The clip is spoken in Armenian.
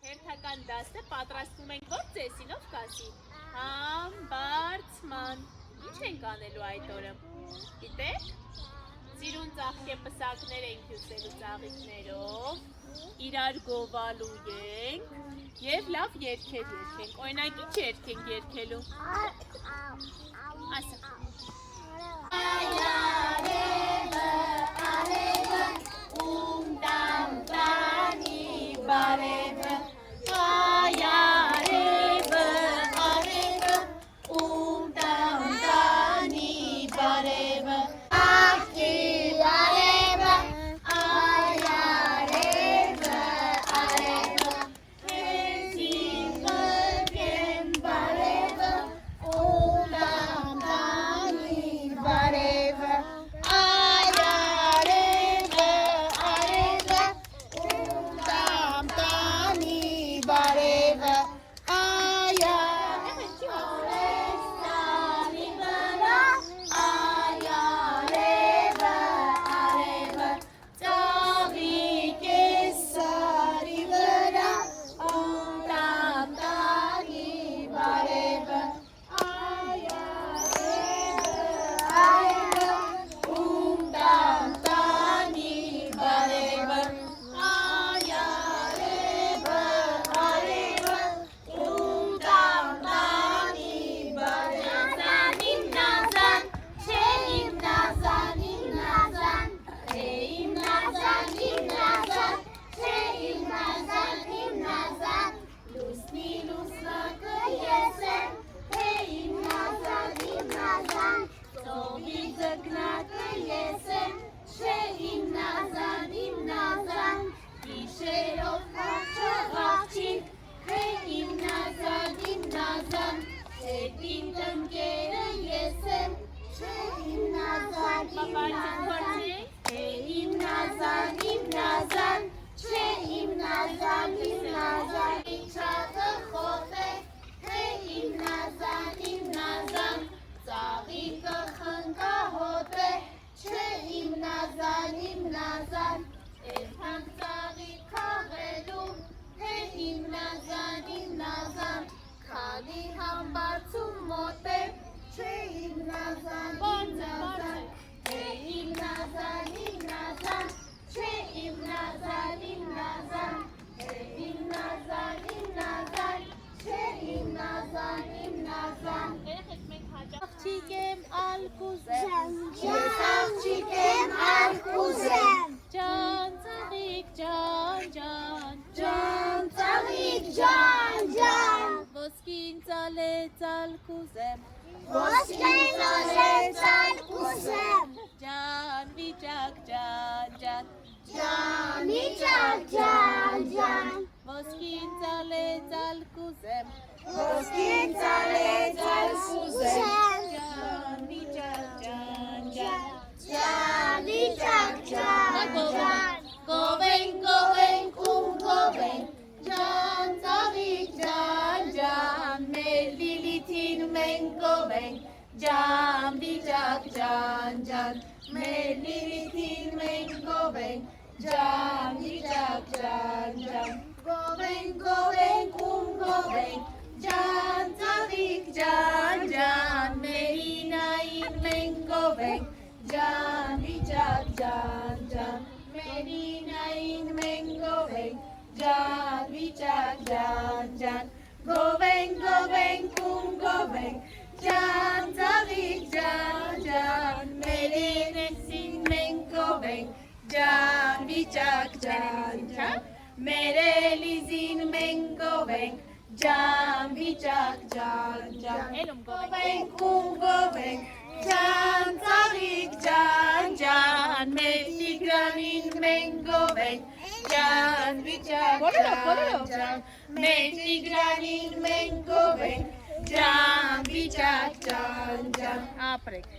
Հերթական դասը պատրաստվում ենք ո՞ր ծեսինով կասի։ Համբարձման։ Ինչ ենք անելու այդ օրը։ Գիտեք։ Ծիրուն ծաղկե պսակներ ենք հյուսելու ծաղիկներով, իրար գովալու ենք և լավ երգեր երգենք։ Օրինակ ինչ երգ ենք երգելու։ Ասա։ Արևը, արևը, ում տամ տանի բարևը, արևը, արևը, ում տամ տանի բարևը, Աղջիկ եմ ալկուզեմ, ես աղջիկ եմ ալկուզեմ, Ջան ծաղիկ ջան ջան, ջան ծաղիկ ջան ջան, ոսկին ծալեց ալկուզեմ, ոսկին ծալեց ալկուզեմ, ջան վիճակ ջան ջան, ջան վիճակ ջան ջան, ոսկին ծալեց ալկուզեմ, ոսկին ծալեց ալկուզեմ, ջան վիճակ ջան ջան, ջան վիճակ ջան ջան, Գովենք, գովենք, ում գովենք, ջան ծաղիկ ջան ջան, մեր Լիլիթին մենք գովենք, ջան վիճակ ջան ջան, մեր Լիլիթին մենք գովենք, ջան վիճակ ջան ջան, գովենք, գովենք, ում գովենք, ջան ծաղիկ ջան ջան, մեր Ինային մենք գովենք, ջան վիճակ ջան ջան, մեր Ինային մենք գովենք, ջան վիճակ ջան ջան, գովենք, գովենք, ում գովենք, ջան ծաղիկ ջան ջան, մեր Ինեսին մենք գովենք, ջան վիճակ ջան ջան, մեր Էլիզին մենք գովենք, ջան վիճակ ջան ջան, գովենք, ում գովենք, ջան ծաղիկ ջան ջան, մեր Տիգրանին մենք գովենք, ջան վիճակ ջան ջան, մեր Տիգրանին մենք գովենք, ջան վիճակ ջան ջան, ապրեք։